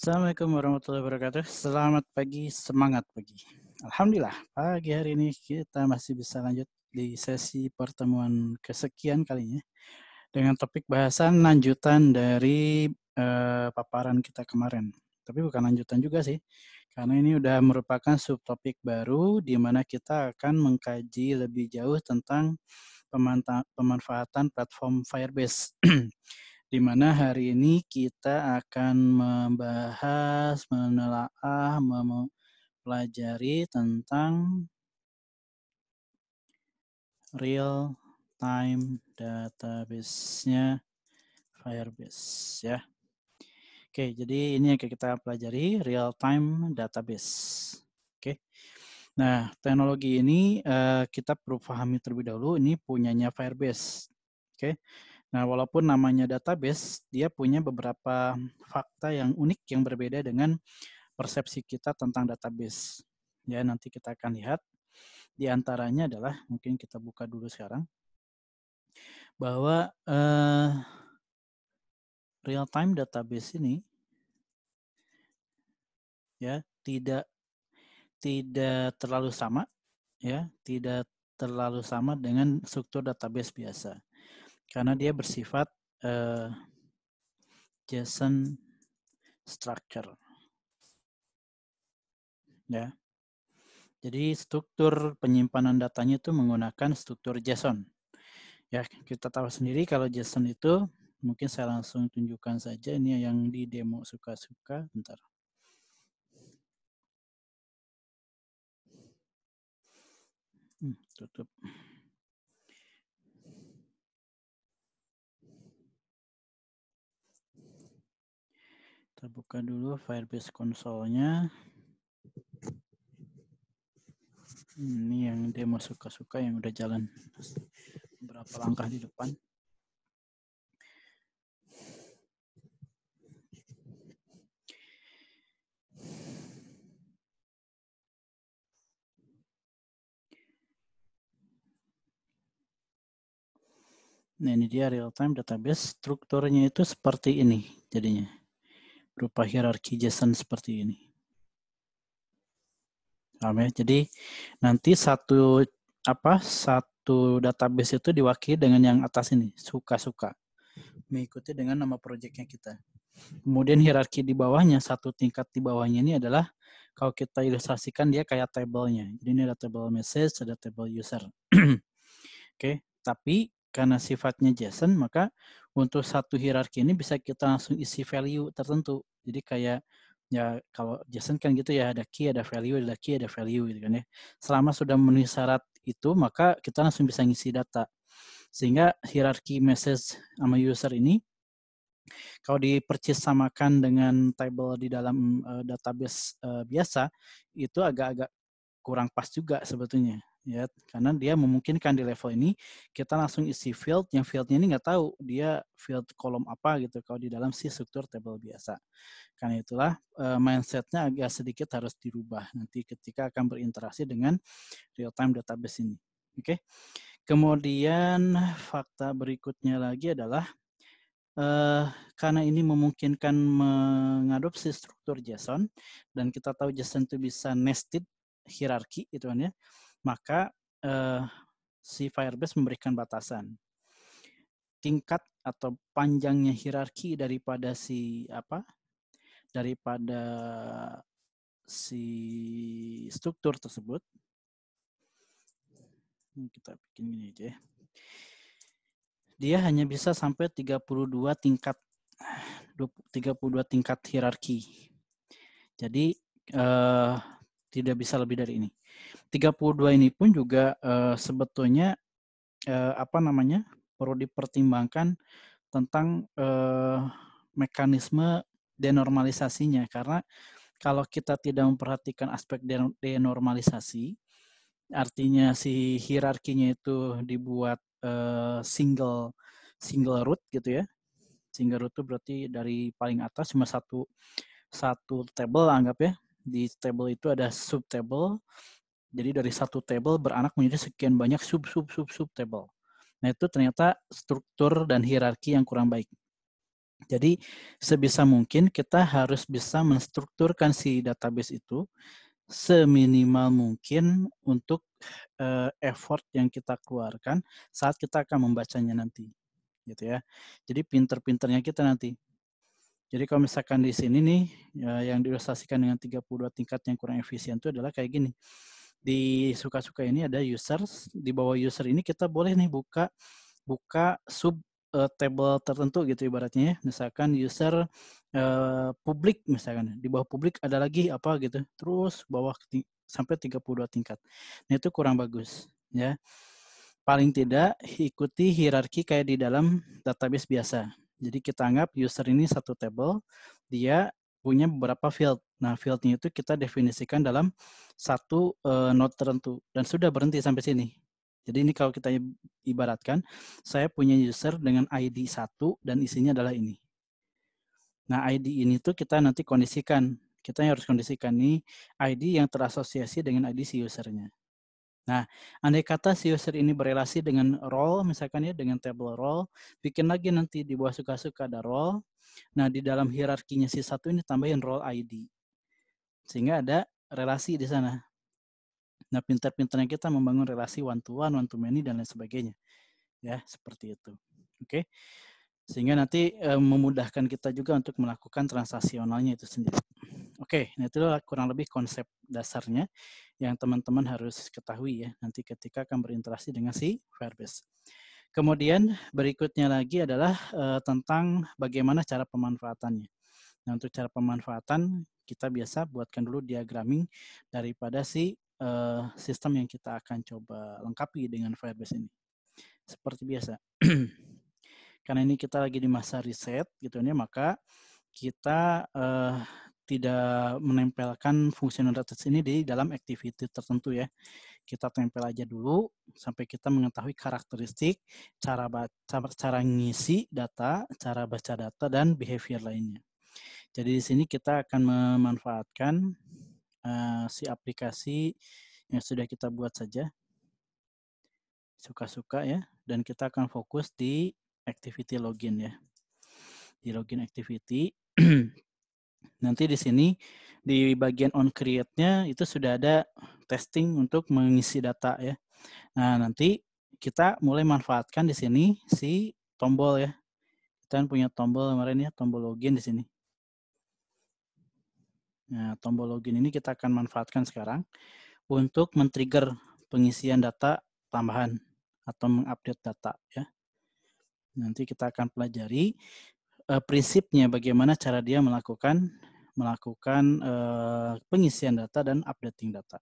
Assalamualaikum warahmatullahi wabarakatuh. Selamat pagi, semangat pagi. Alhamdulillah, pagi hari ini kita masih bisa lanjut di sesi pertemuan kesekian kalinya dengan topik bahasan lanjutan dari paparan kita kemarin. Tapi bukan lanjutan juga sih, karena ini udah merupakan subtopik baru di mana kita akan mengkaji lebih jauh tentang pemanfaatan platform Firebase. Di mana hari ini kita akan membahas, menelaah, mempelajari tentang real time database-nya Firebase ya. Oke, jadi ini yang kita pelajari real time database. Oke. Nah, teknologi ini kita perlu pahami terlebih dahulu ini punyanya Firebase. Oke. Nah, walaupun namanya database, dia punya beberapa fakta yang unik yang berbeda dengan persepsi kita tentang database. Ya, nanti kita akan lihat. Di antaranya adalah, mungkin kita buka dulu sekarang, bahwa real time database ini ya tidak terlalu sama ya, tidak terlalu sama dengan struktur database biasa. Karena dia bersifat JSON structure. Ya. Jadi struktur penyimpanan datanya itu menggunakan struktur JSON. Ya, kita tahu sendiri kalau JSON itu, mungkin saya langsung tunjukkan saja ini yang di demo suka-suka. Bentar. Tutup. Kita buka dulu Firebase console-nya. Ini yang demo suka-suka yang udah jalan beberapa langkah di depan. Nah, ini dia real time database. Strukturnya itu seperti ini jadinya. Berupa hierarki JSON seperti ini. Paham ya? Jadi nanti satu database itu diwakili dengan yang atas ini, suka-suka. Mengikuti dengan nama proyeknya kita. Kemudian hierarki di bawahnya, satu tingkat di bawahnya ini adalah kalau kita ilustrasikan dia kayak tabelnya. Jadi ini ada table message, ada table user. Oke, tapi karena sifatnya JSON, maka untuk satu hierarki ini bisa kita langsung isi value tertentu. Jadi kayak ya kalau JSON kan gitu ya, ada key, ada value, ada key, ada value gitu kan ya. Selama sudah memenuhi syarat itu, maka kita langsung bisa ngisi data. Sehingga hierarki message sama user ini kalau dipercisamakan dengan table di dalam database biasa, itu agak-agak kurang pas juga sebetulnya. Ya, karena dia memungkinkan di level ini kita langsung isi field yang fieldnya ini nggak tahu dia field kolom apa gitu kalau di dalam si struktur table biasa. Karena itulah mindsetnya agak sedikit harus dirubah nanti ketika akan berinteraksi dengan real time database ini. Oke. Kemudian fakta berikutnya lagi adalah karena ini memungkinkan mengadopsi struktur JSON dan kita tahu JSON itu bisa nested hierarki itu kan ya, maka si Firebase memberikan batasan tingkat atau panjangnya hierarki daripada si struktur tersebut. Ini kita bikin gini aja ya. Dia hanya bisa sampai 32 tingkat hierarki. Jadi tidak bisa lebih dari ini. 32 ini pun juga sebetulnya perlu dipertimbangkan tentang mekanisme denormalisasinya, karena kalau kita tidak memperhatikan aspek denormalisasi, artinya si hierarkinya itu dibuat single root gitu ya. Single root itu berarti dari paling atas cuma satu table anggap ya. Di table itu ada sub table. Jadi dari satu table beranak menjadi sekian banyak sub table. Nah, itu ternyata struktur dan hierarki yang kurang baik. Jadi sebisa mungkin kita harus bisa menstrukturkan si database itu seminimal mungkin untuk effort yang kita keluarkan saat kita akan membacanya nanti, gitu ya. Jadi pinter-pinternya kita nanti. Jadi kalau misalkan di sini nih yang diilustrasikan dengan 32 tingkat yang kurang efisien itu adalah kayak gini. Di suka-suka ini ada users, di bawah user ini kita boleh nih buka sub table tertentu gitu ibaratnya ya. Misalkan user publik misalkan. Di bawah publik ada lagi apa gitu. Terus bawah sampai 32 tingkat. Nah, itu kurang bagus ya. Paling tidak ikuti hierarki kayak di dalam database biasa. Jadi kita anggap user ini satu table, dia punya beberapa field. Nah, fieldnya itu kita definisikan dalam satu node tertentu dan sudah berhenti sampai sini. Jadi ini kalau kita ibaratkan, saya punya user dengan ID 1 dan isinya adalah ini. Nah, ID ini tuh kita nanti kondisikan. Kita harus kondisikan nih ID yang terasosiasi dengan ID si usernya. Nah, andai kata si user ini berelasi dengan role, misalkan ya dengan table role, bikin lagi nanti di bawah suka-suka ada role. Nah, di dalam hierarkinya si satu ini tambahin role ID. Sehingga ada relasi di sana. Nah, pintar-pintarnya kita membangun relasi one to many, dan lain sebagainya. Ya, seperti itu. Oke. Sehingga nanti memudahkan kita juga untuk melakukan transaksionalnya itu sendiri. Oke, nah itu kurang lebih konsep dasarnya yang teman-teman harus ketahui ya nanti ketika akan berinteraksi dengan si Firebase. Kemudian berikutnya lagi adalah tentang bagaimana cara pemanfaatannya. Nah, untuk cara pemanfaatan kita biasa buatkan dulu diagramming daripada si sistem yang kita akan coba lengkapi dengan Firebase ini. Seperti biasa. Karena ini kita lagi di masa riset gitu ya, maka kita tidak menempelkan fungsionalitas ini di dalam activity tertentu ya. Kita tempel aja dulu sampai kita mengetahui karakteristik, cara ngisi data, cara baca data, dan behavior lainnya. Jadi di sini kita akan memanfaatkan si aplikasi yang sudah kita buat saja, suka-suka ya, dan kita akan fokus di activity login ya. Di login activity, nanti di sini di bagian on create-nya itu sudah ada testing untuk mengisi data ya. Nah, nanti kita mulai manfaatkan di sini si tombol ya. Kita punya tombol kemarin ya, tombol login di sini. Nah, tombol login ini kita akan manfaatkan sekarang untuk men-trigger pengisian data tambahan atau mengupdate data ya. Nanti kita akan pelajari prinsipnya bagaimana cara dia melakukan pengisian data dan updating data.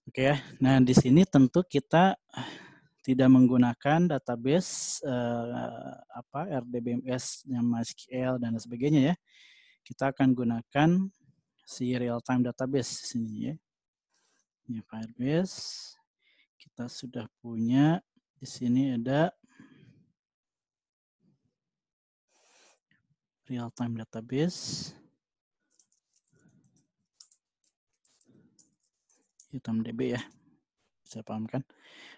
Oke ya. Nah, di sini tentu kita tidak menggunakan database RDBMS yang MySQL dan sebagainya ya. Kita akan gunakan si real time database di sini ya. Ini Firebase. Kita sudah punya di sini ada real time database. RealTime-DB ya. Bisa paham kan?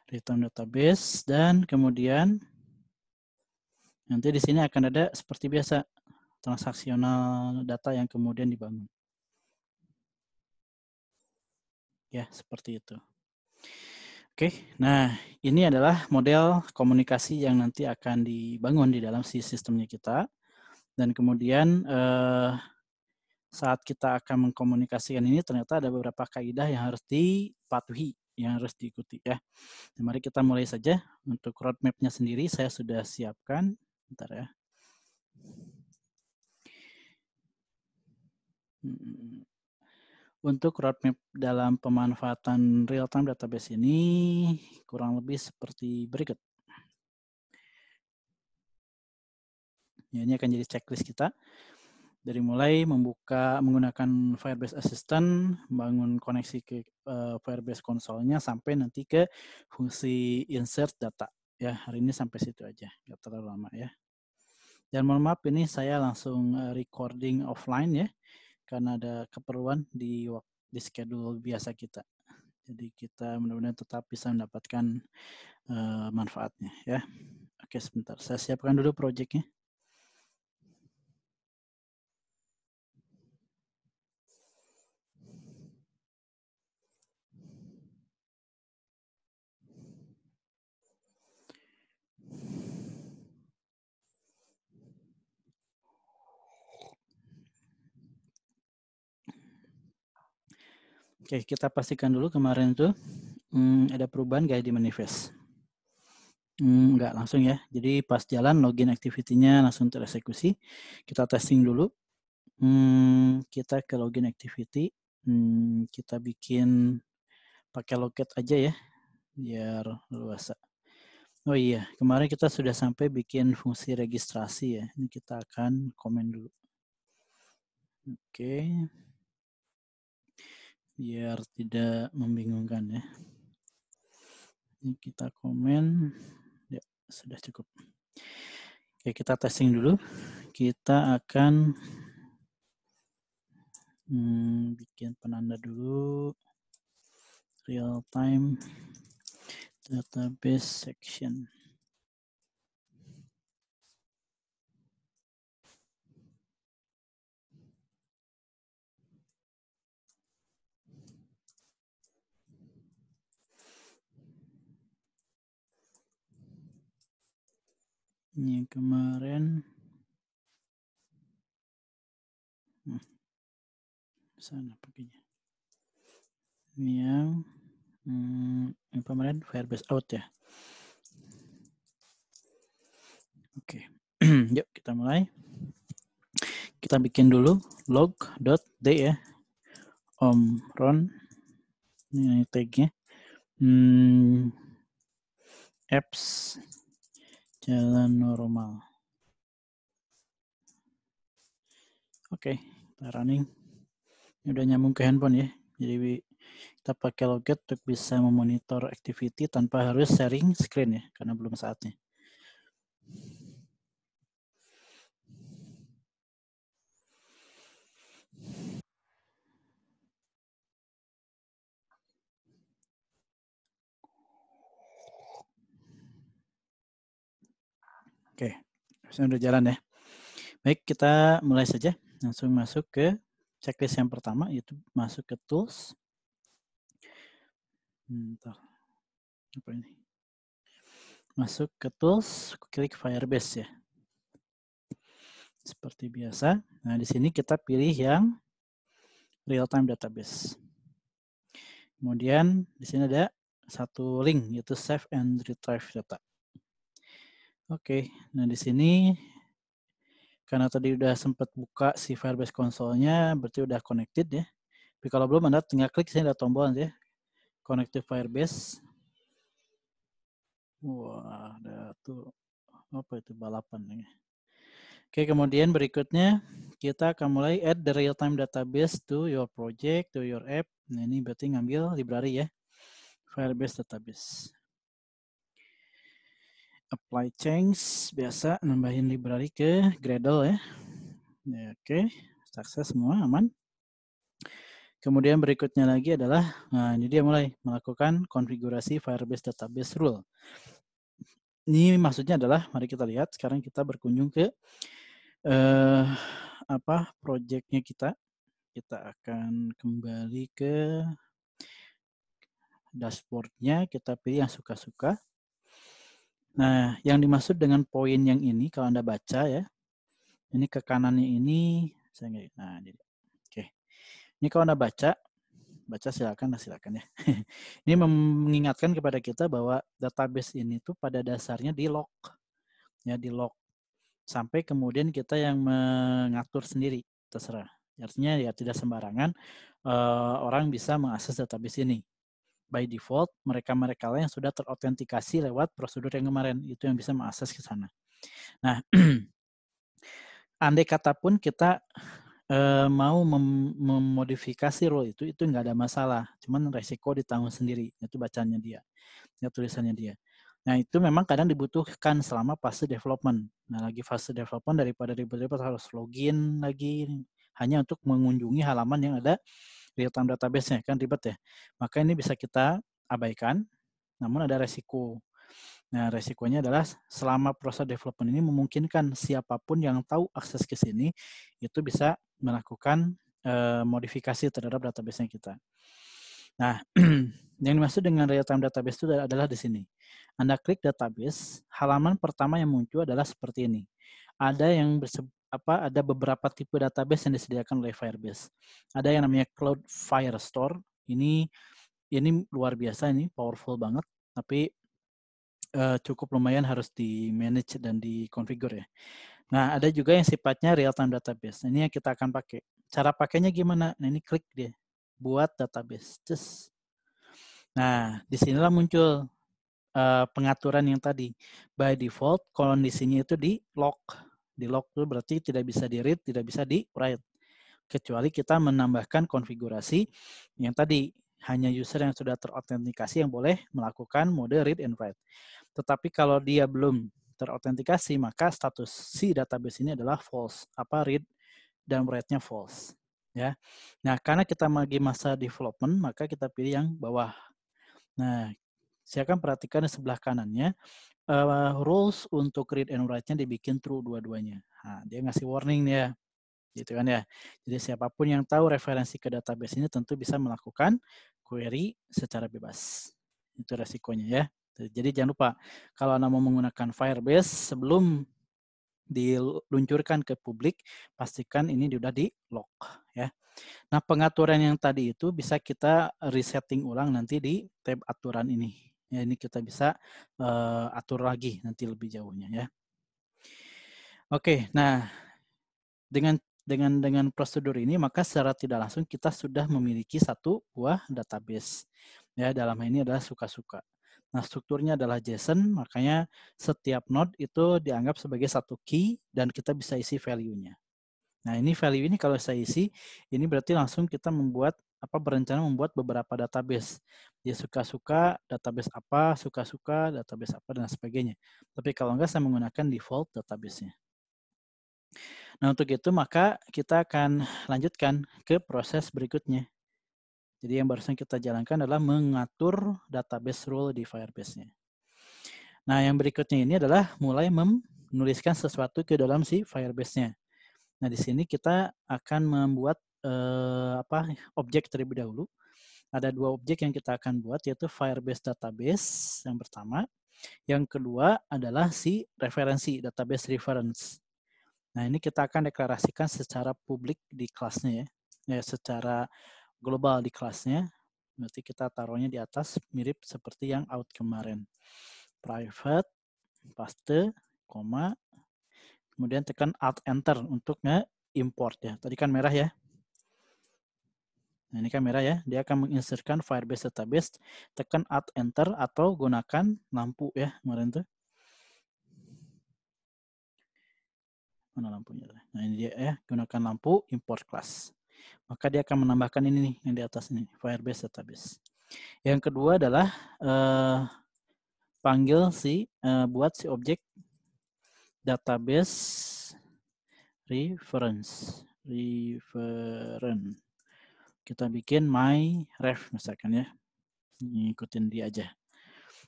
Real-time database, dan kemudian nanti di sini akan ada seperti biasa transaksional data yang kemudian dibangun. Ya, seperti itu. Oke, nah ini adalah model komunikasi yang nanti akan dibangun di dalam si sistemnya kita. Dan kemudian saat kita akan mengkomunikasikan ini ternyata ada beberapa kaidah yang harus dipatuhi, yang harus diikuti ya. Nah, mari kita mulai saja. Untuk roadmap-nya sendiri saya sudah siapkan. Bentar ya. Untuk roadmap dalam pemanfaatan real-time database ini kurang lebih seperti berikut. Ya, ini akan jadi checklist kita. Dari mulai menggunakan Firebase Assistant, bangun koneksi ke Firebase Console-nya, sampai nanti ke fungsi insert data. Ya, hari ini sampai situ aja, nggak terlalu lama ya. Dan mohon maaf ini saya langsung recording offline ya, karena ada keperluan di schedule biasa kita. Jadi kita mudah-mudahan tetap bisa mendapatkan manfaatnya ya. Oke, sebentar, saya siapkan dulu project-nya. Oke, kita pastikan dulu kemarin tuh ada perubahan gak di manifest. Enggak langsung ya. Jadi pas jalan login activity-nya langsung tereksekusi. Kita testing dulu. Kita ke login activity. Kita bikin pakai loket aja ya, biar luas. Oh iya, kemarin kita sudah sampai bikin fungsi registrasi ya. Ini kita akan komen dulu. Oke. Biar tidak membingungkan ya. Ini kita komen. Ya, sudah cukup. Oke, kita testing dulu. Kita akan bikin penanda dulu. Real time database section. Ini kemarin sana pakainya. Ini yang kemarin Firebase out ya. Oke. Yuk kita mulai. Kita bikin dulu log.d ya. Ron. Ini tagnya. Apps jalan normal. Oke, kita running. Ini udah nyambung ke handphone ya. Jadi kita pakai loget untuk bisa memonitor activity tanpa harus sharing screen ya, karena belum saatnya. Oke, sudah jalan ya. Baik, kita mulai saja. Langsung masuk ke checklist yang pertama, yaitu masuk ke tools. Bentar. Apa ini? Masuk ke tools, klik Firebase ya. Seperti biasa. Nah, di sini kita pilih yang real-time database. Kemudian di sini ada satu link, yaitu save and retrieve data. Oke, nah di sini karena tadi udah sempat buka si Firebase console-nya, berarti udah connected ya. Tapi kalau belum, Anda tinggal klik sini ada tombol ya, connect to Firebase. Wah, ada tuh apa itu balapan nih. Oke, kemudian berikutnya kita akan mulai add the real-time database to your project, to your app. Nah, ini berarti ngambil library ya, Firebase database. Apply change, biasa nambahin library ke Gradle ya. Oke, sukses semua, aman. Kemudian berikutnya lagi adalah, nah ini dia mulai melakukan konfigurasi Firebase database rule. Ini maksudnya adalah, mari kita lihat, sekarang kita berkunjung ke projectnya kita. Kita akan kembali ke dashboardnya, kita pilih yang suka-suka. Nah, yang dimaksud dengan poin yang ini, kalau Anda baca ya, ini ke kanannya ini, nah jadi, oke. Ini kalau Anda baca silakan ya. Ini mengingatkan kepada kita bahwa database ini tuh pada dasarnya di lock, ya di lock. Sampai kemudian kita yang mengatur sendiri, terserah. Artinya ya tidak sembarangan orang bisa mengakses database ini. By default, mereka yang sudah terautentikasi lewat prosedur yang kemarin, itu yang bisa mengakses ke sana. Nah, andai kata pun kita mau memodifikasi rule itu nggak ada masalah. Cuman resiko ditanggung sendiri, itu bacanya dia, ya tulisannya dia. Nah, itu memang kadang dibutuhkan selama fase development. Nah, lagi fase development daripada ribet-ribet harus login lagi hanya untuk mengunjungi halaman yang ada real-time database-nya, kan ribet ya. Maka ini bisa kita abaikan, namun ada resiko. Nah, resikonya adalah selama proses development ini memungkinkan siapapun yang tahu akses ke sini itu bisa melakukan modifikasi terhadap database-nya kita. Nah, yang dimaksud dengan real-time database itu adalah di sini. Anda klik database, halaman pertama yang muncul adalah seperti ini. Ada yang ada beberapa tipe database yang disediakan oleh Firebase. Ada yang namanya Cloud Firestore, Ini luar biasa, ini powerful banget, tapi cukup lumayan harus di manage dan dikonfigur ya. Nah, ada juga yang sifatnya real time database. Nah, ini yang kita akan pakai. Cara pakainya gimana? Nah, ini klik dia, buat database. Just. Nah, disinilah muncul pengaturan yang tadi. By default, kondisinya itu di lock. Di lock itu berarti tidak bisa di read, tidak bisa di write. Kecuali kita menambahkan konfigurasi yang tadi, hanya user yang sudah terautentikasi yang boleh melakukan mode read and write. Tetapi kalau dia belum terautentikasi, maka status si database ini adalah false. Read dan write-nya false. Ya. Nah, karena kita lagi masa development, maka kita pilih yang bawah. Nah, silakan perhatikan di sebelah kanannya, rules untuk read and write-nya dibikin true dua-duanya. Nah, dia ngasih warning ya, gitu kan ya. Jadi siapapun yang tahu referensi ke database ini tentu bisa melakukan query secara bebas. Itu resikonya ya. Jadi jangan lupa, kalau Anda mau menggunakan Firebase, sebelum diluncurkan ke publik, pastikan ini sudah di lock ya. Nah, pengaturan yang tadi itu bisa kita resetting ulang nanti di tab aturan ini. Ya, ini kita bisa atur lagi nanti lebih jauhnya ya. Oke, nah dengan prosedur ini maka secara tidak langsung kita sudah memiliki satu buah database. Ya, dalam hal ini adalah suka-suka. Nah, strukturnya adalah JSON, makanya setiap node itu dianggap sebagai satu key dan kita bisa isi value-nya. Nah, ini value ini kalau saya isi, ini berarti langsung kita berencana membuat beberapa database. Dia suka-suka, database apa, suka-suka, database apa, dan sebagainya. Tapi kalau enggak, saya menggunakan default database-nya. Nah, untuk itu maka kita akan lanjutkan ke proses berikutnya. Jadi yang barusan kita jalankan adalah mengatur database rule di Firebase-nya. Nah, yang berikutnya ini adalah mulai menuliskan sesuatu ke dalam si Firebase-nya. Nah, di sini kita akan membuat objek terlebih dahulu. Ada dua objek yang kita akan buat, yaitu Firebase Database yang pertama. Yang kedua adalah si referensi, database reference. Nah, ini kita akan deklarasikan secara publik di kelasnya ya, secara global di kelasnya. Berarti kita taruhnya di atas mirip seperti yang out kemarin. Private, paste, koma, kemudian tekan Alt Enter untuk nge-import ya. Tadi kan merah ya. Nah, ini kan merah ya. Dia akan menginsertkan Firebase Database. Tekan Alt Enter atau gunakan lampu ya kemarin tuh. Mana lampunya? Nah, ini dia ya. Gunakan lampu import class. Maka dia akan menambahkan ini nih yang di atas ini, Firebase Database. Yang kedua adalah buat si objek database reference. Kita bikin my ref misalkan ya. Ngikutin dia aja.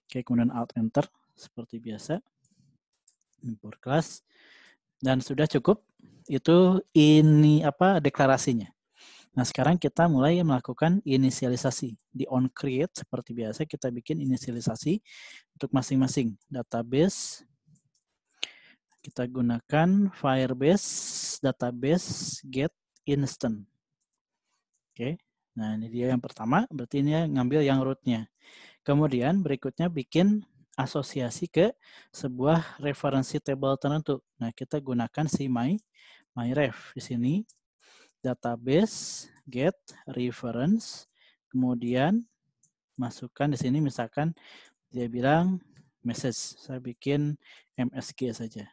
Oke, kemudian Alt Enter seperti biasa. Import class. Dan sudah cukup. Itu ini deklarasinya. Nah, sekarang kita mulai melakukan inisialisasi. Di onCreate seperti biasa kita bikin inisialisasi untuk masing-masing database. Kita gunakan Firebase database get instant. Oke. Nah, ini dia yang pertama, berarti ini ngambil yang root-nya. Kemudian berikutnya bikin asosiasi ke sebuah referensi table tertentu. Nah, kita gunakan si myref di sini. Database get reference, kemudian masukkan di sini misalkan dia bilang message, saya bikin MSG saja.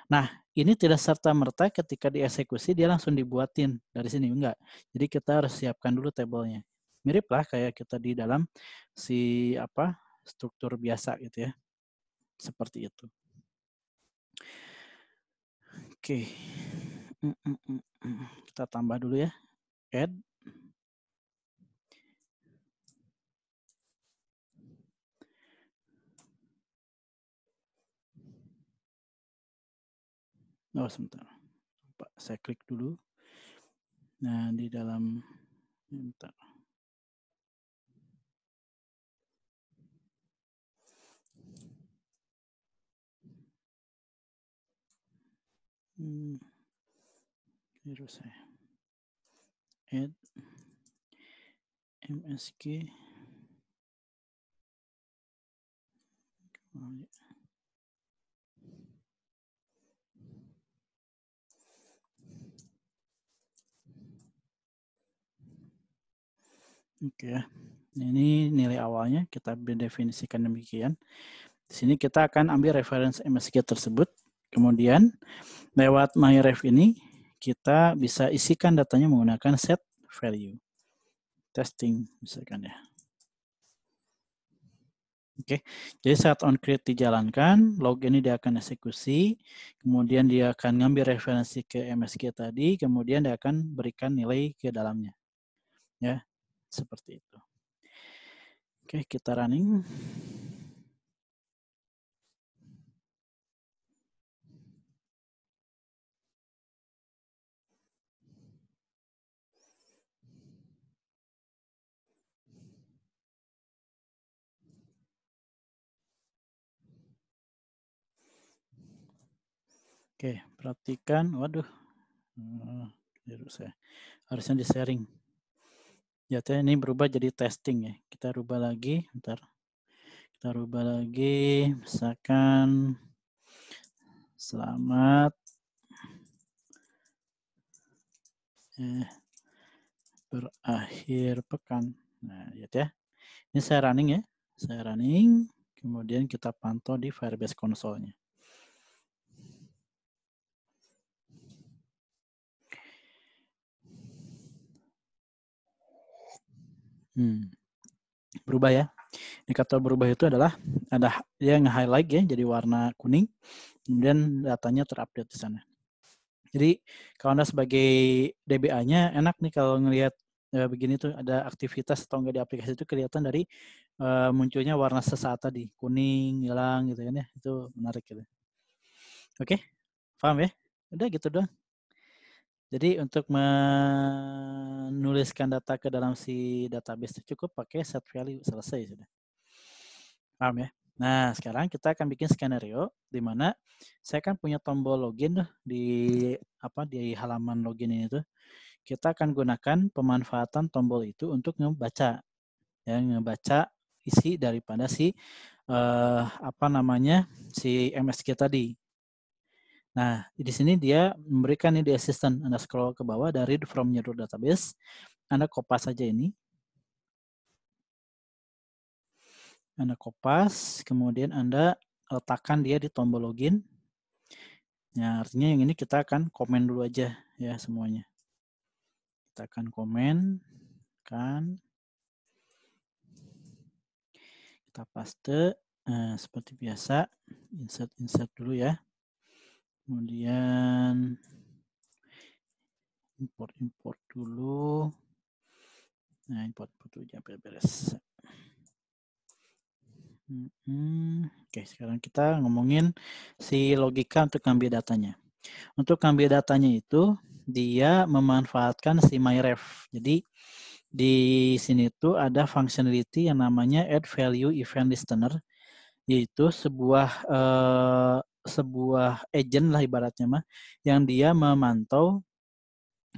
Nah, ini tidak serta-merta ketika dieksekusi dia langsung dibuatin dari sini, enggak. Jadi kita harus siapkan dulu tabelnya. Mirip lah kayak kita di dalam si struktur biasa gitu ya. Seperti itu. Oke. Kita tambah dulu ya. Add. Oh, sebentar. Pak, saya klik dulu. Nah, di dalam bentar. Terus saya add MSG. Oke ya. Ini nilai awalnya kita definisikan demikian. Di sini kita akan ambil reference MSG tersebut. Kemudian lewat myref ini kita bisa isikan datanya menggunakan set value. Testing misalkan ya. Oke, jadi saat onCreate dijalankan, log ini dia akan eksekusi, kemudian dia akan ngambil referensi ke MSG tadi, kemudian dia akan berikan nilai ke dalamnya. Ya, seperti itu. Oke, kita running. Oke, perhatikan, waduh, saya harusnya di sharing. Ya, ini berubah jadi testing ya. Kita rubah lagi, bentar. Kita rubah lagi, misalkan selamat berakhir pekan. Nah, lihat ya. Ini saya running ya. Saya running, kemudian kita pantau di Firebase Console-nya. Berubah ya. Indikator berubah itu adalah ada dia nge-highlight ya, jadi warna kuning, kemudian datanya terupdate di sana. Jadi kalau Anda sebagai DBA-nya enak nih kalau ngelihat begini tuh ada aktivitas atau enggak di aplikasi itu kelihatan dari munculnya warna sesaat tadi, kuning, hilang gitu kan ya. Itu menarik gitu. Oke, paham ya? Udah gitu doang. Jadi untuk menuliskan data ke dalam si database itu cukup pakai set value, selesai sudah. Paham ya? Nah, sekarang kita akan bikin skenario di mana saya kan punya tombol login di halaman login ini tuh. Kita akan gunakan pemanfaatan tombol itu untuk ngebaca isi daripada si si MSG tadi. Nah, di sini dia memberikan ini di assistant. Anda scroll ke bawah dari read from your database. Anda kopas saja ini. Anda kopas, kemudian Anda letakkan dia di tombol login. Ya, artinya yang ini kita akan komen dulu aja ya semuanya. Kita akan komen, kita paste, seperti biasa, insert dulu ya. Kemudian import dulu. Nah, import dulu sampai beres. Oke, sekarang kita ngomongin si logika untuk ngambil datanya. Untuk ngambil datanya itu dia memanfaatkan si myref. Jadi di sini tuh ada functionality yang namanya add value event listener, yaitu sebuah agent lah ibaratnya mah yang dia memantau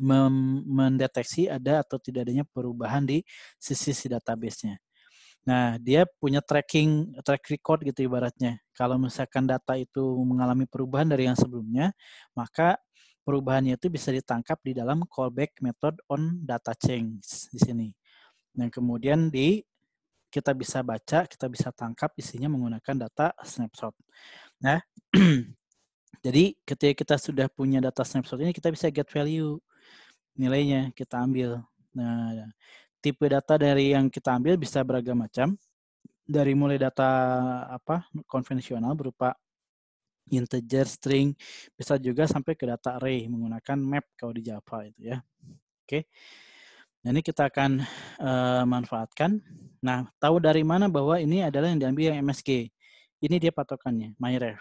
mendeteksi ada atau tidak adanya perubahan di sisi database-nya. Nah, dia punya track record gitu ibaratnya. Kalau misalkan data itu mengalami perubahan dari yang sebelumnya, maka perubahannya itu bisa ditangkap di dalam callback method on data change di sini. Dan kemudian kita bisa baca, kita bisa tangkap isinya menggunakan data snapshot. Nah, jadi ketika kita sudah punya data snapshot ini, kita bisa get value nilainya, kita ambil. Nah, tipe data dari yang kita ambil bisa beragam macam. Dari mulai data konvensional berupa integer, string, bisa juga sampai ke data array menggunakan map kalau di Java itu ya. Oke. Nah, ini kita akan manfaatkan. Nah, tahu dari mana bahwa ini adalah yang diambil yang MSG? Ini dia patokannya, myref.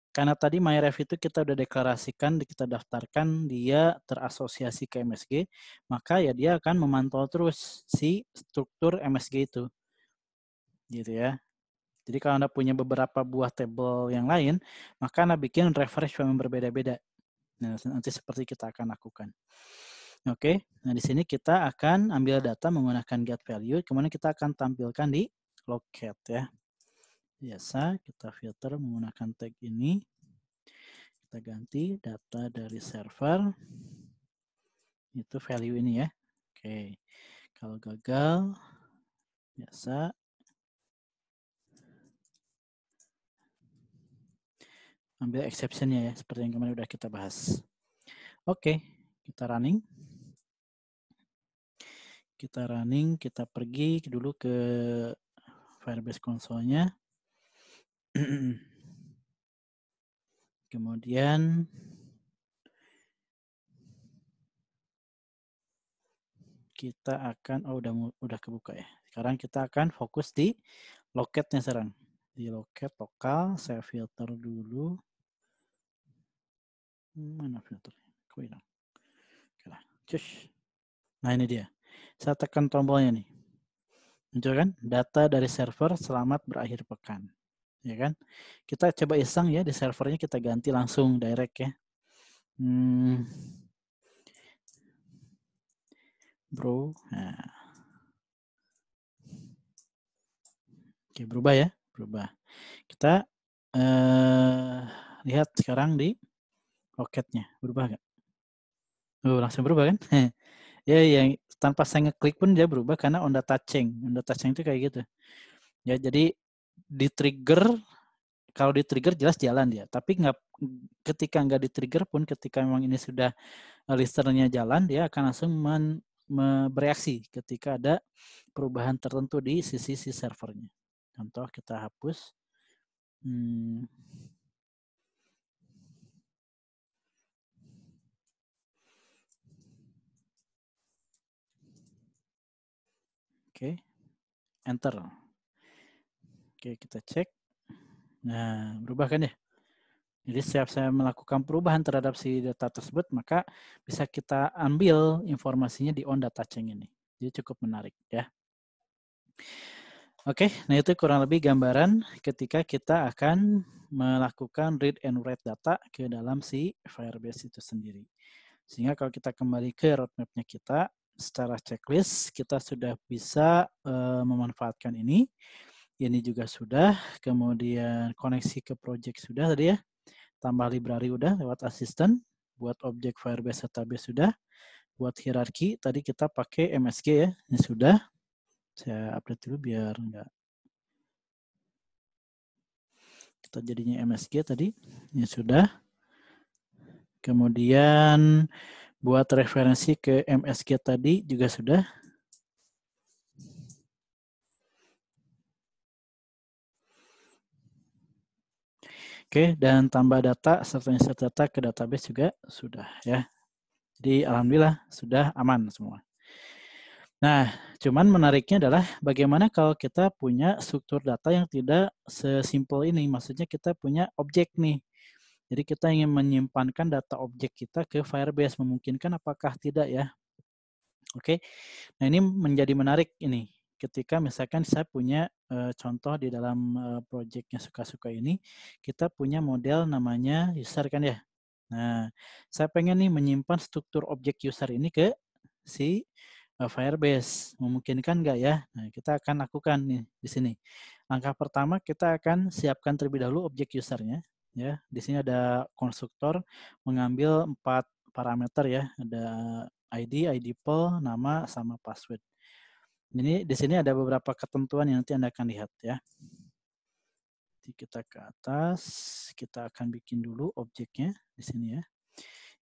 Karena tadi myref itu kita udah deklarasikan, kita daftarkan, dia terasosiasi ke MSG, maka ya dia akan memantau terus si struktur MSG itu. Gitu ya. Jadi kalau Anda punya beberapa buah tabel yang lain, maka Anda bikin refresh yang berbeda-beda. Nah, nanti seperti kita akan lakukan. Oke, nah di sini kita akan ambil data menggunakan get value, kemudian kita akan tampilkan di locate ya. Biasa kita filter menggunakan tag ini. Kita ganti data dari server. Itu value ini ya. Oke. Kalau gagal, biasa. Ambil exception-nya ya, seperti yang kemarin udah kita bahas. Oke, kita running. Kita pergi dulu ke Firebase console-nya. Kemudian kita akan, udah kebuka ya. Sekarang kita akan fokus di locate-nya sekarang. Di locate lokal, saya filter dulu. Mana filternya? Kok hilang? Oke lah. Cus. Nah ini dia. Saya tekan tombolnya nih. Muncul kan? Data dari server selamat berakhir pekan. Ya kan? Kita coba iseng ya di servernya, kita ganti langsung direct ya. Bro. Nah. Oke, berubah ya. Berubah. Kita lihat sekarang di Rocketnya. Berubah nggak? Langsung berubah kan? Ya, yang tanpa saya ngeklik pun dia berubah karena on data chain. On data chain itu kayak gitu. Ya, jadi di trigger, kalau di trigger jelas jalan dia. Tapi ketika nggak di trigger pun, ketika memang ini sudah listernya jalan, dia akan langsung bereaksi ketika ada perubahan tertentu di sisi servernya. Contoh kita hapus. Oke, enter. Oke, kita cek. Nah, berubah kan ya? Jadi setiap saya melakukan perubahan terhadap si data tersebut, maka bisa kita ambil informasinya di on data chain ini. Jadi cukup menarik ya. Oke, nah itu kurang lebih gambaran ketika kita akan melakukan read and write data ke dalam si Firebase itu sendiri. Sehingga kalau kita kembali ke roadmap-nya kita, secara checklist kita sudah bisa memanfaatkan ini. Ini juga sudah, kemudian koneksi ke project sudah tadi ya. Tambah library udah lewat assistant, buat objek Firebase database sudah, buat hierarki tadi kita pakai MSG ya, ini sudah. Saya update dulu biar enggak. Kita jadinya MSG tadi, ini sudah. Kemudian buat referensi ke MSG tadi juga sudah. Oke, dan tambah data serta insert data ke database juga sudah ya. Jadi alhamdulillah sudah aman semua. Nah, cuman menariknya adalah bagaimana kalau kita punya struktur data yang tidak sesimpel ini. Maksudnya kita punya objek nih. Jadi kita ingin menyimpankan data objek kita ke Firebase. Memungkinkan apakah tidak ya? Oke. Nah, ini menjadi menarik ini. Ketika misalkan saya punya contoh di dalam projectnya suka-suka ini, kita punya model namanya user kan ya. Nah, saya pengen nih menyimpan struktur objek user ini ke si Firebase. Memungkinkan nggak ya? Nah, kita akan lakukan nih di sini. Langkah pertama kita akan siapkan terlebih dahulu objek usernya. Ya, di sini ada konstruktor mengambil 4 parameter ya. Ada ID pool, nama, sama password. Ini di sini ada beberapa ketentuan yang nanti Anda akan lihat ya. Jadi kita ke atas, kita akan bikin dulu objeknya di sini ya.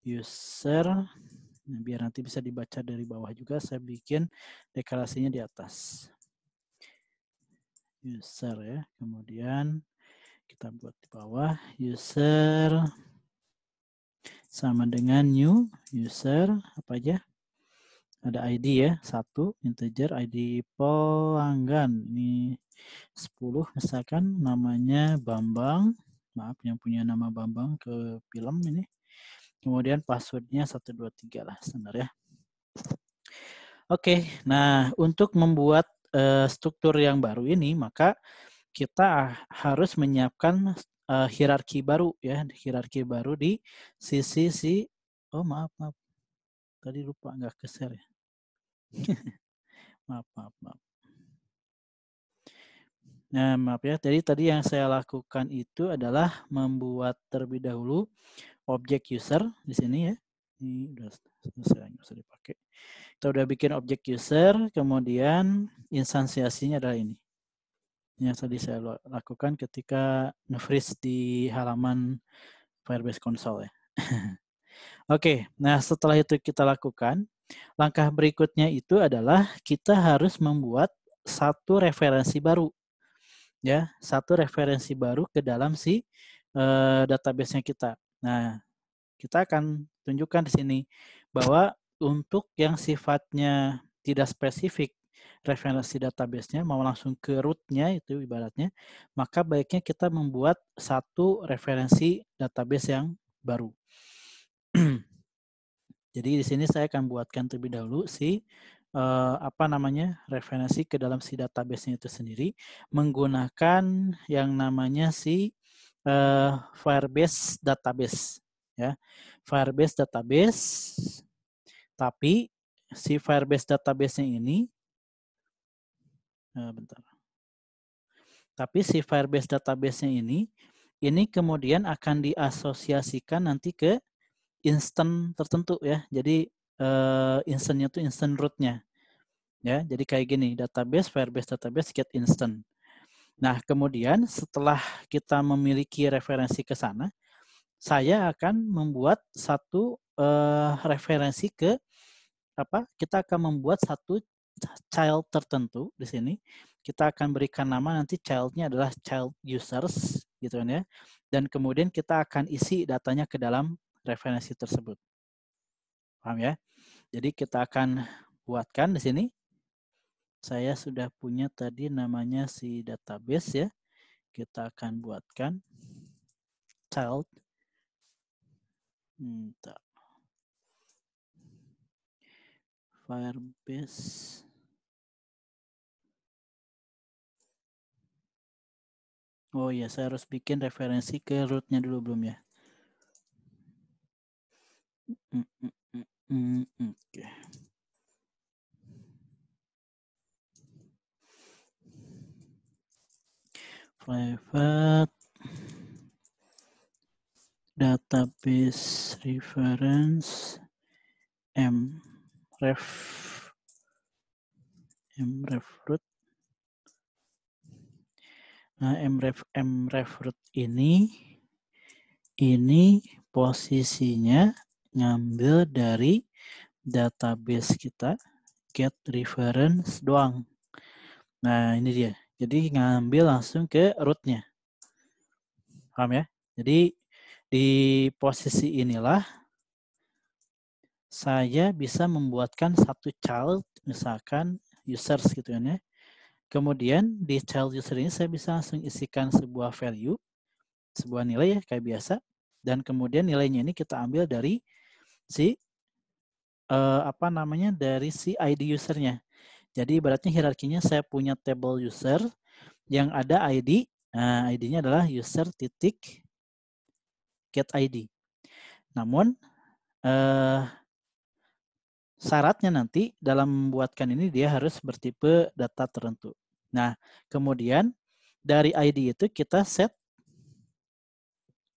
User, nah, biar nanti bisa dibaca dari bawah juga, saya bikin deklarasinya di atas. User ya, kemudian kita buat di bawah, user sama dengan new user, apa aja? Ada ID ya, 1 integer, ID pelanggan, ini 10 misalkan, namanya Bambang, maaf yang punya nama Bambang ke film ini. Kemudian passwordnya 123 lah standar ya. Oke, nah untuk membuat struktur yang baru ini, maka kita harus menyiapkan hierarki baru ya, hierarki baru di sisi oh maaf. Tadi lupa nggak ke share ya. maaf. Nah, maaf ya. Jadi tadi yang saya lakukan itu adalah membuat terlebih dahulu objek user di sini ya. Ini udah selesai, nggak usah dipakai. Kita udah bikin objek user, kemudian instansiasinya adalah ini. Yang tadi saya lakukan ketika nge-freeze di halaman Firebase Console ya. Oke, nah setelah itu kita lakukan, langkah berikutnya itu adalah kita harus membuat satu referensi baru. Ya, satu referensi baru ke dalam si database-nya kita. Nah, kita akan tunjukkan di sini bahwa untuk yang sifatnya tidak spesifik referensi database-nya, mau langsung ke root-nya itu ibaratnya, maka baiknya kita membuat satu referensi database yang baru. Jadi di sini saya akan buatkan terlebih dahulu si referensi ke dalam si database-nya itu sendiri menggunakan yang namanya si Firebase database ya. Firebase database, tapi si Firebase database-nya ini bentar. Tapi si Firebase database-nya ini kemudian akan diasosiasikan nanti ke instant tertentu ya. Jadi instance-nya itu instant root-nya. Ya, jadi kayak gini, database Firebase database get instant. Nah, kemudian setelah kita memiliki referensi ke sana, saya akan membuat satu referensi ke kita akan membuat satu child tertentu di sini. Kita akan berikan nama nanti child-nya adalah child users gitu kan ya. Dan kemudian kita akan isi datanya ke dalam referensi tersebut. Paham ya? Jadi kita akan buatkan di sini. Saya sudah punya tadi namanya si database ya. Kita akan buatkan child. Firebase. Oh iya, saya harus bikin referensi ke root-nya dulu belum ya? Oke. Private database reference mref root. Nah, mref root ini posisinya ngambil dari database kita get reference doang. Nah, ini dia. Jadi ngambil langsung ke root-nya. Paham ya? Jadi di posisi inilah saya bisa membuatkan satu child, misalkan users gitu ya. Kemudian di child user ini saya bisa langsung isikan sebuah value, sebuah nilai ya kayak biasa. Dan kemudian nilainya ini kita ambil dari si dari si ID usernya. Jadi ibaratnya hierarkinya saya punya table user yang ada ID. Nah, ID-nya adalah user titik get ID. Namun syaratnya nanti dalam membuatkan ini dia harus bertipe data tertentu. Nah, kemudian dari ID itu kita set,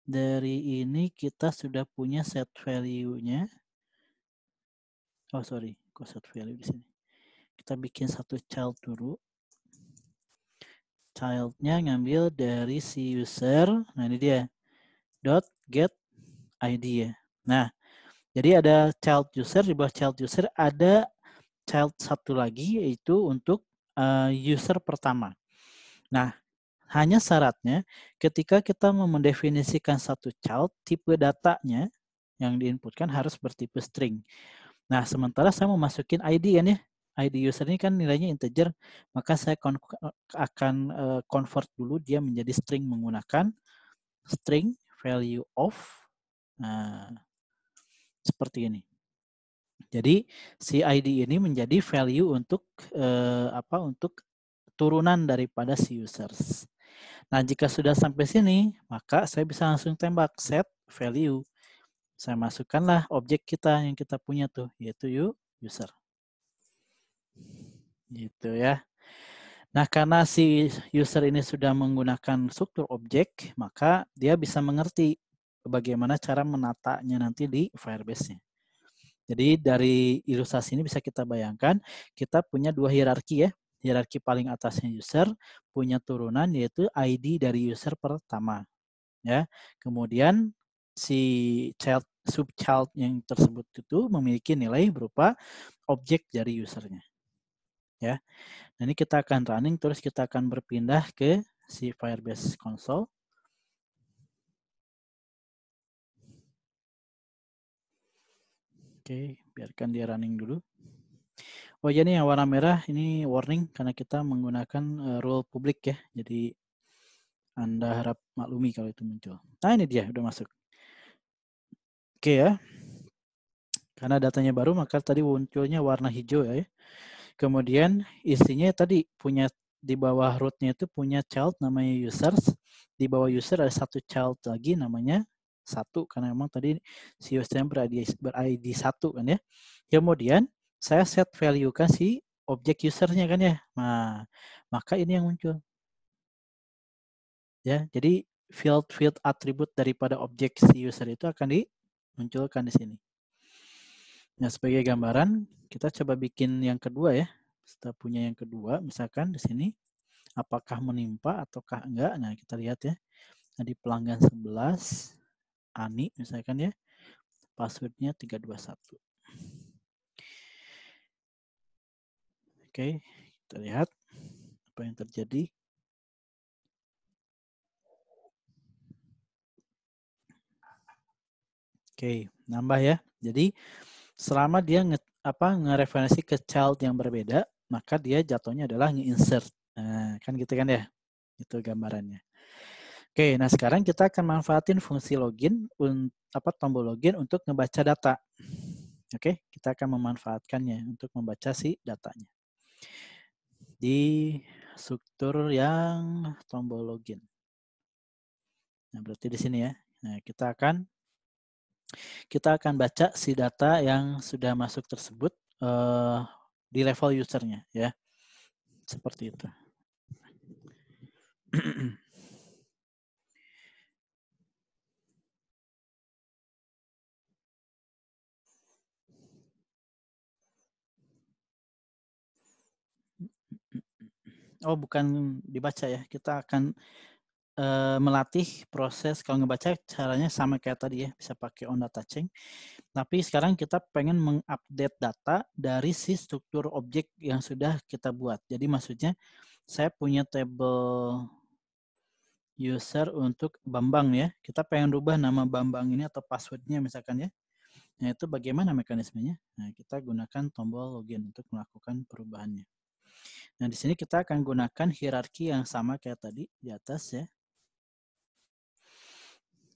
dari ini kita sudah punya set value-nya. Oh sorry, kok set value di sini. Kita bikin satu child dulu. Child-nya ngambil dari si user. Nah ini dia, dot get ID ya. Nah, jadi ada child user, di bawah child user ada child satu lagi yaitu untuk user pertama. Nah, hanya syaratnya ketika kita mendefinisikan satu child, tipe datanya yang diinputkan harus bertipe string. Nah, sementara saya mau masukin ID kan ya. ID user ini kan nilainya integer, maka saya akan convert dulu dia menjadi string menggunakan string value of. Nah, seperti ini. Jadi si ID ini menjadi value untuk untuk turunan daripada si users. Nah, jika sudah sampai sini, maka saya bisa langsung tembak set value. Saya masukkanlah objek kita yang kita punya tuh, yaitu user. Gitu ya. Nah, karena si user ini sudah menggunakan struktur objek, maka dia bisa mengerti bagaimana cara menatanya nanti di Firebase-nya. Jadi dari ilustrasi ini bisa kita bayangkan, kita punya dua hierarki ya. Hierarki paling atasnya user, punya turunan yaitu ID dari user pertama. Ya. Kemudian si child subchild yang tersebut itu memiliki nilai berupa objek dari usernya. Ya. Nah, ini kita akan running, terus kita akan berpindah ke si Firebase console. Oke, biarkan dia running dulu. Oh ya, ini yang warna merah ini warning karena kita menggunakan rule publik ya. Jadi Anda harap maklumi kalau itu muncul. Nah, ini dia udah masuk. Oke ya. Karena datanya baru maka tadi munculnya warna hijau ya. Kemudian isinya tadi punya di bawah rootnya itu punya child namanya users. Di bawah user ada satu child lagi namanya satu karena memang tadi si user ber-ID 1 kan ya. Kemudian saya set value kan si objek usernya kan ya. Nah, maka ini yang muncul. Ya, jadi field atribut daripada objek si user itu akan dimunculkan di sini. Nah, sebagai gambaran, kita coba bikin yang kedua ya. Kita punya yang kedua, misalkan di sini, apakah menimpa ataukah enggak. Nah, kita lihat ya. Nah, di pelanggan 11, Ani misalkan ya, passwordnya 321. Oke, kita lihat apa yang terjadi. Oke, nambah ya. Jadi, selama dia ngereferensi ke child yang berbeda, maka dia jatuhnya adalah nge-insert. Nah, kan gitu kan ya. Itu gambarannya. Oke, nah sekarang kita akan manfaatin fungsi login, tombol login untuk ngebaca data. Oke, kita akan memanfaatkannya untuk membaca si datanya. Di struktur yang tombol login. Nah, berarti di sini ya. Nah, kita akan baca si data yang sudah masuk tersebut di level usernya ya. Seperti itu. Oh, bukan dibaca ya. Kita akan melatih proses kalau ngebaca caranya sama kayak tadi ya, bisa pakai on data chain. Tapi sekarang kita pengen mengupdate data dari si struktur objek yang sudah kita buat. Jadi maksudnya saya punya table user untuk Bambang ya. Kita pengen rubah nama Bambang ini atau passwordnya misalkan ya. Nah, itu bagaimana mekanismenya? Nah, kita gunakan tombol login untuk melakukan perubahannya. Nah, di sini kita akan gunakan hierarki yang sama kayak tadi di atas ya.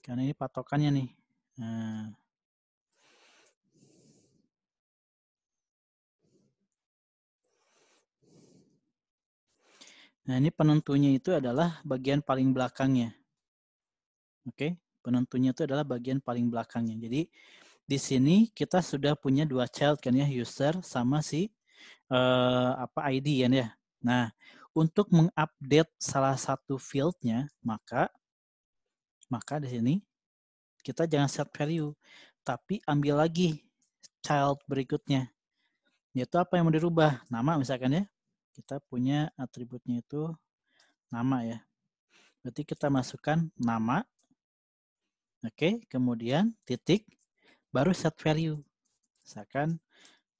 Karena ini patokannya nih. Nah, ini penentunya itu adalah bagian paling belakangnya. Oke, penentunya itu adalah bagian paling belakangnya. Jadi di sini kita sudah punya dua child kan ya, user sama si ID kan ya. Nah, untuk mengupdate salah satu fieldnya, maka di sini kita jangan set value, tapi ambil lagi child berikutnya. Yaitu apa yang mau dirubah? Nama misalkan ya. Kita punya atributnya itu nama ya. Berarti kita masukkan nama. Oke, kemudian titik, baru set value. Misalkan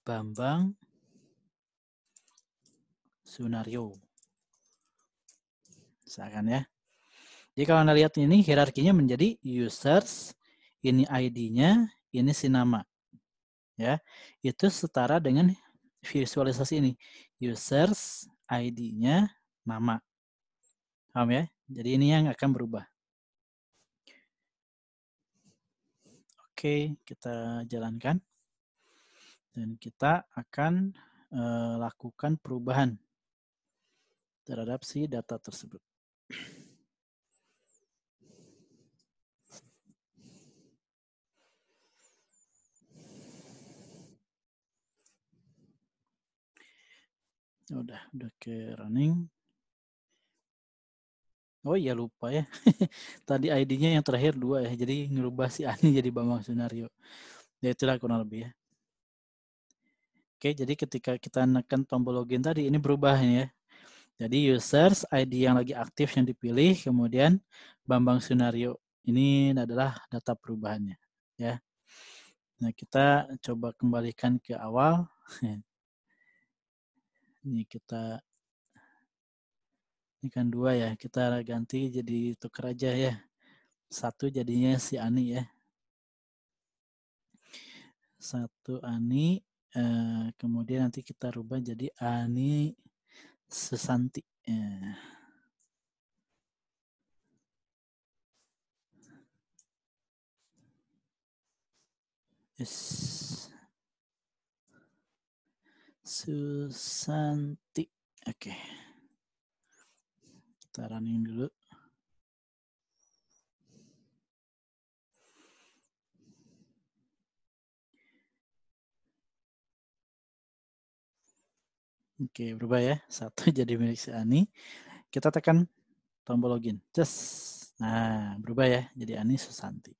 Bambang Sunario. Misalkan ya. Jadi kalau Anda lihat ini hierarkinya menjadi users, ini ID-nya, ini si nama. Ya, itu setara dengan visualisasi ini. Users, ID-nya, nama. Paham ya? Jadi ini yang akan berubah. Oke, kita jalankan. Dan kita akan lakukan perubahan terhadap si data tersebut. Udah ke running. Oh iya lupa ya. Tadi ID-nya yang terakhir 2 ya. Jadi ngerubah si Ani jadi Bambang Sunario. Ya itulah kurang lebih ya. Oke, jadi ketika kita menekan tombol login tadi ini berubah ya. Jadi users ID yang lagi aktif yang dipilih, kemudian Bambang Sunario. Ini adalah data perubahannya ya. Nah, kita coba kembalikan ke awal. Ini kita ini kan 2 ya. Kita ganti jadi tuker aja ya. 1 jadinya si Ani ya. 1 Ani, kemudian nanti kita rubah jadi Ani Susanti. Yes. Susanti. Oke. Kita running dulu. Oke, berubah ya. 1 jadi milik si Ani. Kita tekan tombol login. Nah, berubah ya. Jadi Ani Susanti.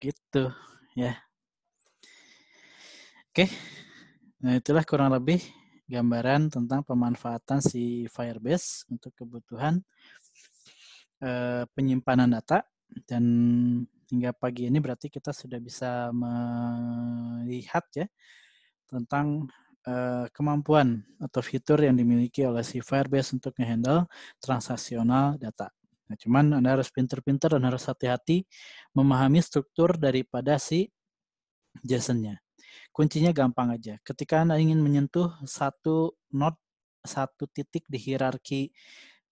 Gitu ya. Oke. Nah, itulah kurang lebih gambaran tentang pemanfaatan si Firebase untuk kebutuhan penyimpanan data. Dan hingga pagi ini berarti kita sudah bisa melihat ya tentang kemampuan atau fitur yang dimiliki oleh si Firebase untuk ngehandle transaksional data. Nah, cuman Anda harus pinter-pinter dan harus hati-hati memahami struktur daripada si JSON-nya. Kuncinya gampang aja. Ketika Anda ingin menyentuh satu node, satu titik di hierarki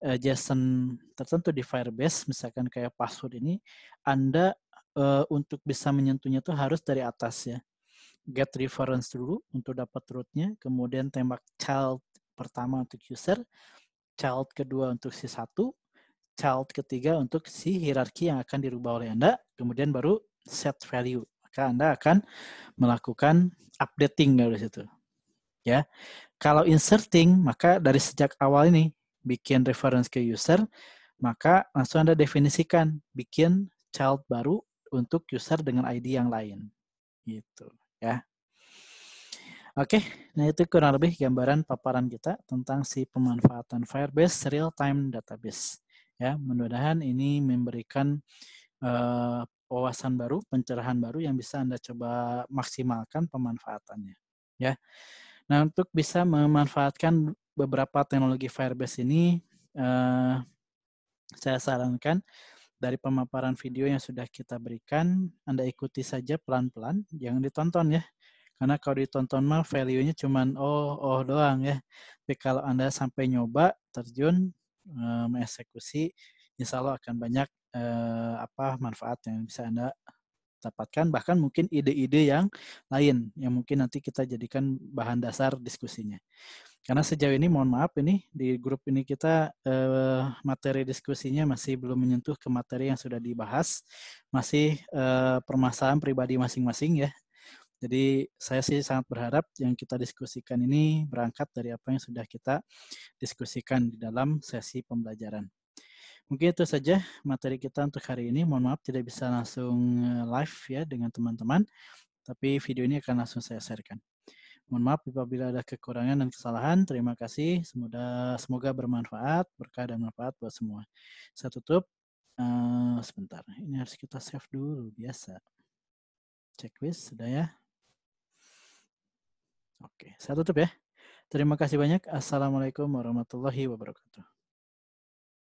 JSON tertentu di Firebase, misalkan kayak password ini, Anda untuk bisa menyentuhnya itu harus dari atas ya. Get reference dulu untuk dapat rootnya, kemudian tembak child pertama untuk user, child kedua untuk si satu, child ketiga untuk si hierarki yang akan dirubah oleh Anda, kemudian baru set value. Maka Anda akan melakukan updating dari situ. Ya. Kalau inserting, maka dari sejak awal ini bikin reference ke user, maka langsung Anda definisikan bikin child baru untuk user dengan ID yang lain. Gitu, ya. Oke, nah itu kurang lebih gambaran paparan kita tentang si pemanfaatan Firebase Real-Time Database. Ya, mudah-mudahan ini memberikan wawasan baru, pencerahan baru yang bisa Anda coba maksimalkan pemanfaatannya. Ya, nah untuk bisa memanfaatkan beberapa teknologi Firebase ini, saya sarankan dari pemaparan video yang sudah kita berikan, Anda ikuti saja pelan-pelan, jangan ditonton ya. Karena kalau ditonton mah value-nya cuman oh doang ya. Tapi kalau Anda sampai nyoba, terjun, mengeksekusi, insya Allah akan banyak manfaat yang bisa Anda dapatkan, bahkan mungkin ide-ide yang lain yang mungkin nanti kita jadikan bahan dasar diskusinya. Karena sejauh ini mohon maaf ini di grup ini kita materi diskusinya masih belum menyentuh ke materi yang sudah dibahas, masih permasalahan pribadi masing-masing ya. Jadi saya sih sangat berharap yang kita diskusikan ini berangkat dari apa yang sudah kita diskusikan di dalam sesi pembelajaran. Mungkin itu saja materi kita untuk hari ini. Mohon maaf tidak bisa langsung live ya dengan teman-teman, tapi video ini akan langsung saya sharekan. Mohon maaf apabila ada kekurangan dan kesalahan. Terima kasih. Semoga bermanfaat, berkah dan manfaat buat semua. Saya tutup. Sebentar, ini harus kita save dulu biasa. Checklist sudah ya. Oke, saya tutup ya. Terima kasih banyak. Assalamualaikum warahmatullahi wabarakatuh.